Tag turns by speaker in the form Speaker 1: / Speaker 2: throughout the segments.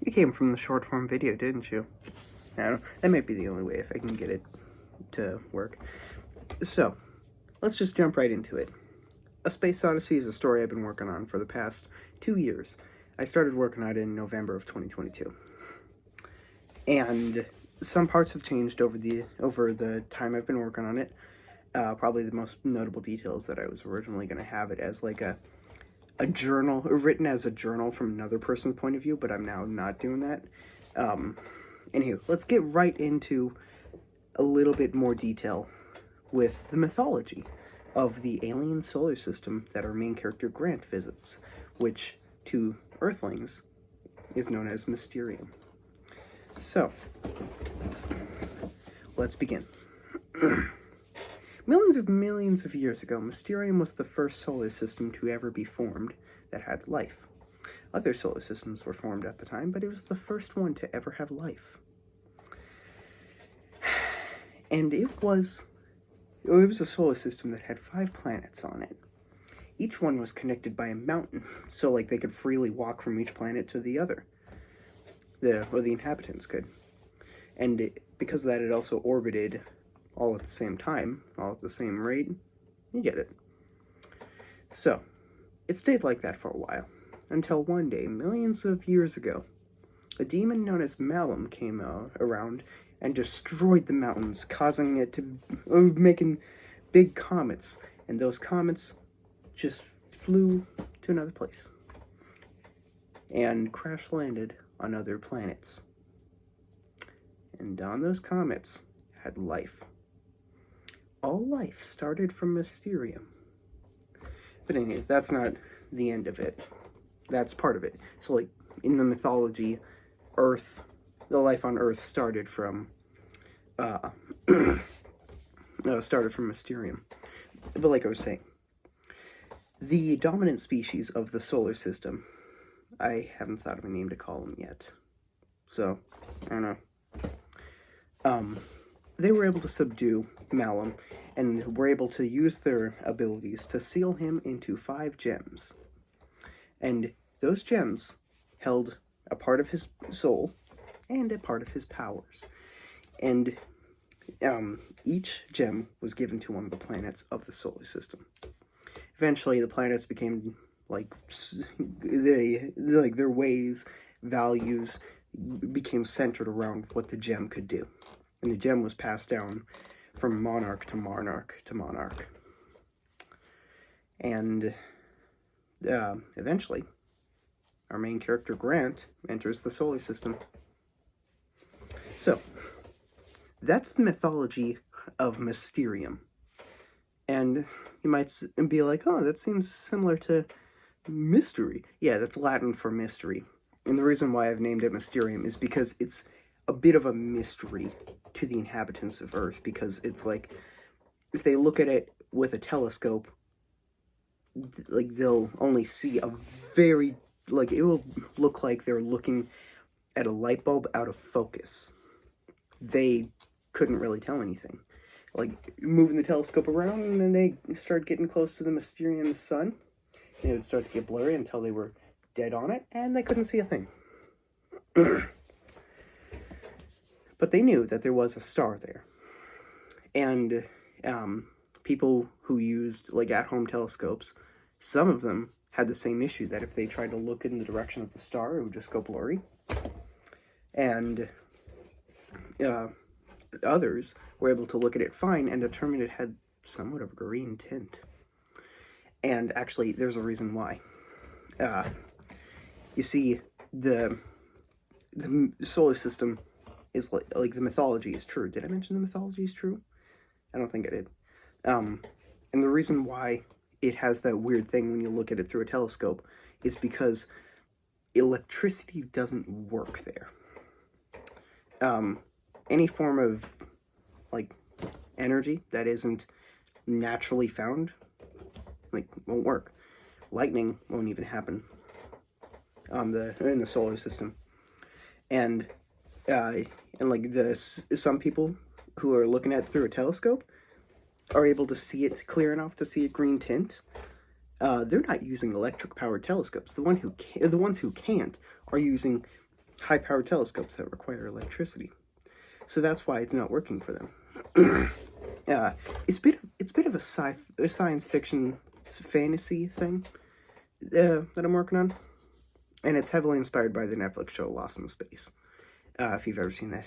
Speaker 1: You came from the short form video, didn't you? I don't know. That might be the only way if I can get it to work. So, let's just jump right into it. A Space Odyssey is a story I've been working on for the past 2 years. I started working on it in November of 2022. And some parts have changed over the time I've been working on it. Probably the most notable details that I was originally going to have it as like a journal, written as a journal from another person's point of view, but I'm now not doing that. Anywho, let's get right into a little bit more detail with the mythology of the alien solar system that our main character Grant visits, which to Earthlings is known as Mysterium. So, let's begin. Millions of years ago, Mysterium was the first solar system to ever be formed that had life. Other solar systems were formed at the time, but it was the first one to ever have life. And it was a solar system that had 5 planets on it. Each one was connected by a mountain, so like they could freely walk from each planet to the other. The inhabitants could. And because of that, it also orbited all at the same time, all at the same rate. You get it. So, it stayed like that for a while, until one day, millions of years ago, a demon known as Malum came around and destroyed the mountains, causing it to making big comets, and those comets just flew to another place and crash landed on other planets. And on those comets had life. All life started from Mysterium. But anyway, that's not the end of it. That's part of it. So, like, in the mythology, Earth, the life on Earth started from Mysterium. But like I was saying, the dominant species of the solar system, I haven't thought of a name to call them yet. So, I don't know. They were able to subdue Malum, and were able to use their abilities to seal him into 5 gems. And those gems held a part of his soul and a part of his powers. And each gem was given to one of the planets of the solar system. Eventually, the planets became their ways, values became centered around what the gem could do. And the gem was passed down from monarch to monarch to monarch. And eventually, our main character Grant enters the solar system. So, that's the mythology of Mysterium. And you might be like, oh, that seems similar to mystery. Yeah, that's Latin for mystery. And the reason why I've named it Mysterium is because it's a bit of a mystery to the inhabitants of Earth, because it's like, if they look at it with a telescope, like, they'll only see a very, like, it will look like they're looking at a light bulb out of focus. They couldn't really tell anything. Like, moving the telescope around, and then they start getting close to the Mysterium's sun, and it would start to get blurry until they were dead on it, and they couldn't see a thing. But they knew that there was a star there. And people who used, like, at-home telescopes, some of them had the same issue, that if they tried to look in the direction of the star, it would just go blurry. And others were able to look at it fine and determine it had somewhat of a green tint. And actually, there's a reason why. You see, the solar system is like the mythology is true. Did I mention the mythology is true? I don't think I did. And the reason why it has that weird thing when you look at it through a telescope is because electricity doesn't work there. Any form of, like, energy that isn't naturally found, like, won't work. Lightning won't even happen in the solar system. And like, some people who are looking at it through a telescope are able to see it clear enough to see a green tint. They're not using electric-powered telescopes. The ones who can't are using high-powered telescopes that require electricity. So that's why it's not working for them. It's a bit of a science fiction fantasy thing that I'm working on, and it's heavily inspired by the Netflix show Lost in Space. If you've ever seen that,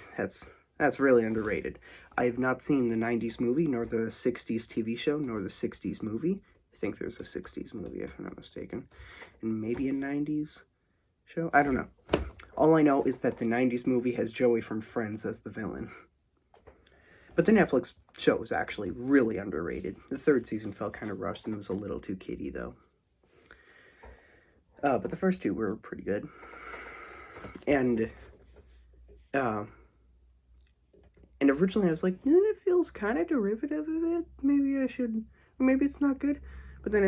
Speaker 1: that's really underrated. I have not seen the 90s movie, nor the 60s TV show, nor the 60s movie. I think there's a 60s movie, if I'm not mistaken, and maybe a 90s show. I don't know. All I know is that the 90s movie has Joey from Friends as the villain. But the Netflix show is actually really underrated. The third season felt kind of rushed and was a little too kiddie, though. But the first two were pretty good. And originally I was like, it feels kind of derivative of it. Maybe it's not good. But then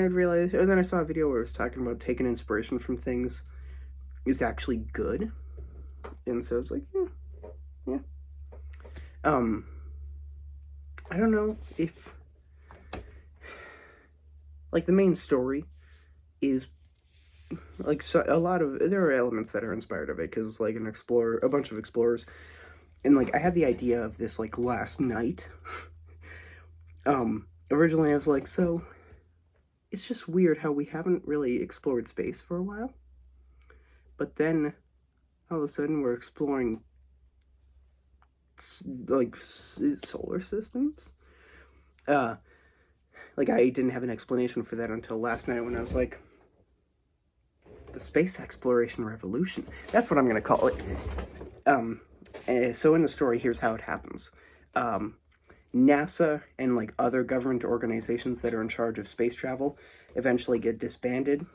Speaker 1: I saw a video where it was talking about taking inspiration from things is actually good. And so I was like, yeah. I don't know if, like, the main story is, like, so there are elements that are inspired of it, because, like, a bunch of explorers, and, like, I had the idea of this, like, last night. Originally I was like, so, it's just weird how we haven't really explored space for a while, but then, all of a sudden, we're exploring like solar systems. Like, I didn't have an explanation for that until last night when I was like, the space exploration revolution. That's what I'm gonna call it. So in the story, here's how it happens. NASA and, like, other government organizations that are in charge of space travel eventually get disbanded,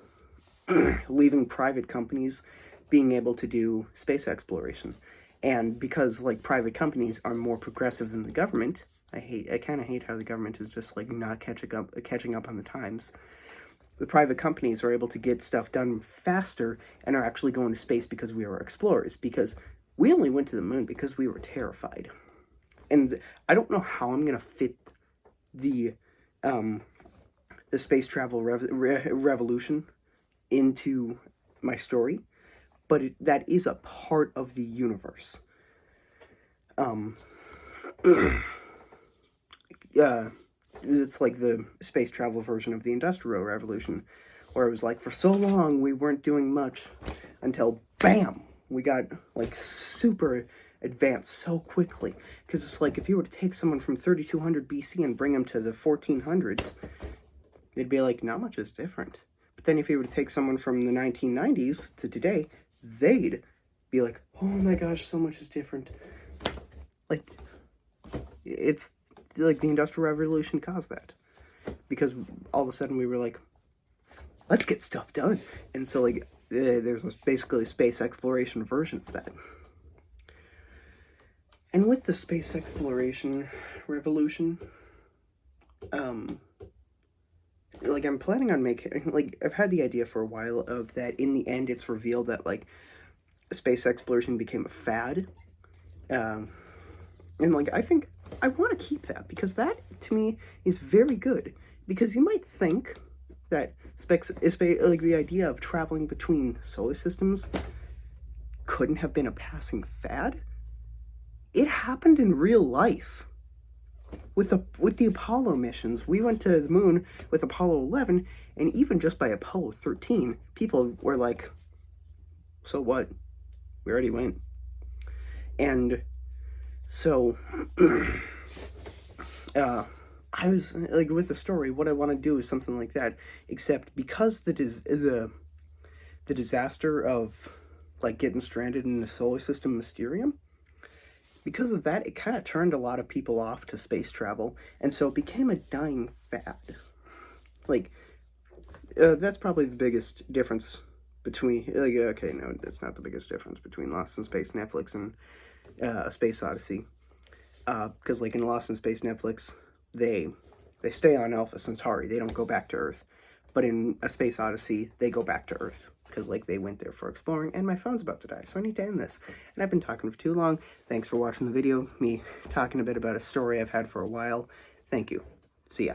Speaker 1: leaving private companies being able to do space exploration. And because, like, private companies are more progressive than the government, I kind of hate how the government is just, like, not catching up on the times. The private companies are able to get stuff done faster and are actually going to space because we are explorers. Because we only went to the moon because we were terrified. And I don't know how I'm gonna fit the space travel revolution into my story, but that is a part of the universe. It's like the space travel version of the Industrial Revolution, where it was like, for so long we weren't doing much until, bam, we got, like, super advanced so quickly. Because it's like, if you were to take someone from 3200 BC and bring them to the 1400s, they'd be like, not much is different. But then if you were to take someone from the 1990s to today, they'd be like, oh my gosh, so much is different. Like, it's like the Industrial Revolution caused that. Because all of a sudden we were like, let's get stuff done. And so, like, there's basically a space exploration version of that. And with the space exploration revolution, like, I'm planning on making, like, I've had the idea for a while of that in the end it's revealed that, like, space exploration became a fad. And, like, I think I want to keep that, because that, to me, is very good. Because you might think that like, the idea of traveling between solar systems couldn't have been a passing fad. It happened in real life. With the Apollo missions, we went to the moon with Apollo 11, and even just by Apollo 13, people were like, so what? We already went. And so, I was, like, with the story, what I want to do is something like that, except because the disaster of, like, getting stranded in the solar system Mysterium, because of that, it kind of turned a lot of people off to space travel, and so it became a dying fad. Like, that's probably the biggest difference between, like, okay, no, that's not the biggest difference between Lost in Space Netflix and Space Odyssey. Because, like, in Lost in Space Netflix, they stay on Alpha Centauri, they don't go back to Earth. But in A Space Odyssey, they go back to Earth. Because, like, they went there for exploring, and my phone's about to die, so I need to end this. And I've been talking for too long. Thanks for watching the video, me talking a bit about a story I've had for a while. Thank you. See ya.